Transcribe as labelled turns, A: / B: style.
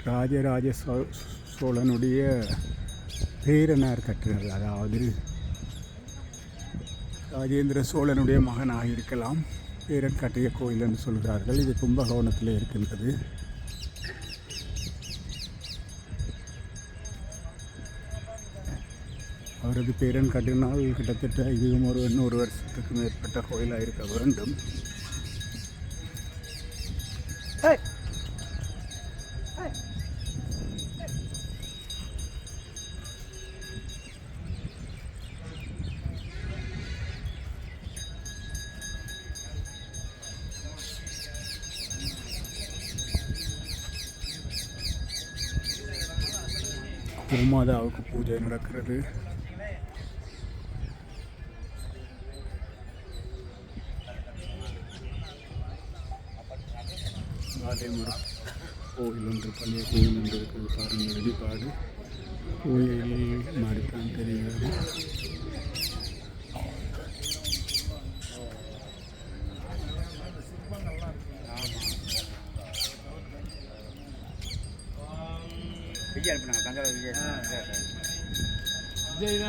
A: ராஜராஜ சோழனுடைய பேரனார் கட்டினது, அதாவது ராஜேந்திர சோழனுடைய மகனாக இருக்கலாம். பேரன் கட்டிய கோயில் என்று சொல்கிறார்கள். இது கும்பகோணத்தில் இருக்கின்றது. அவரது பேரன் கட்டினால் கிட்டத்தட்ட இதுவும் ஒரு 100 வருஷத்துக்கு மேற்பட்ட கோயிலாக இருக்க வேண்டும். கோமாதாவுக்கு பூஜை நடக்கிறது. அதே மாதிரி கோயில் ஒன்று, பழைய கோயில் ஒன்று இருக்கிறது பாருங்கள். வெளிப்பாடு கோயில் மாதிரித்தான் தெரிகிறது. விஜய்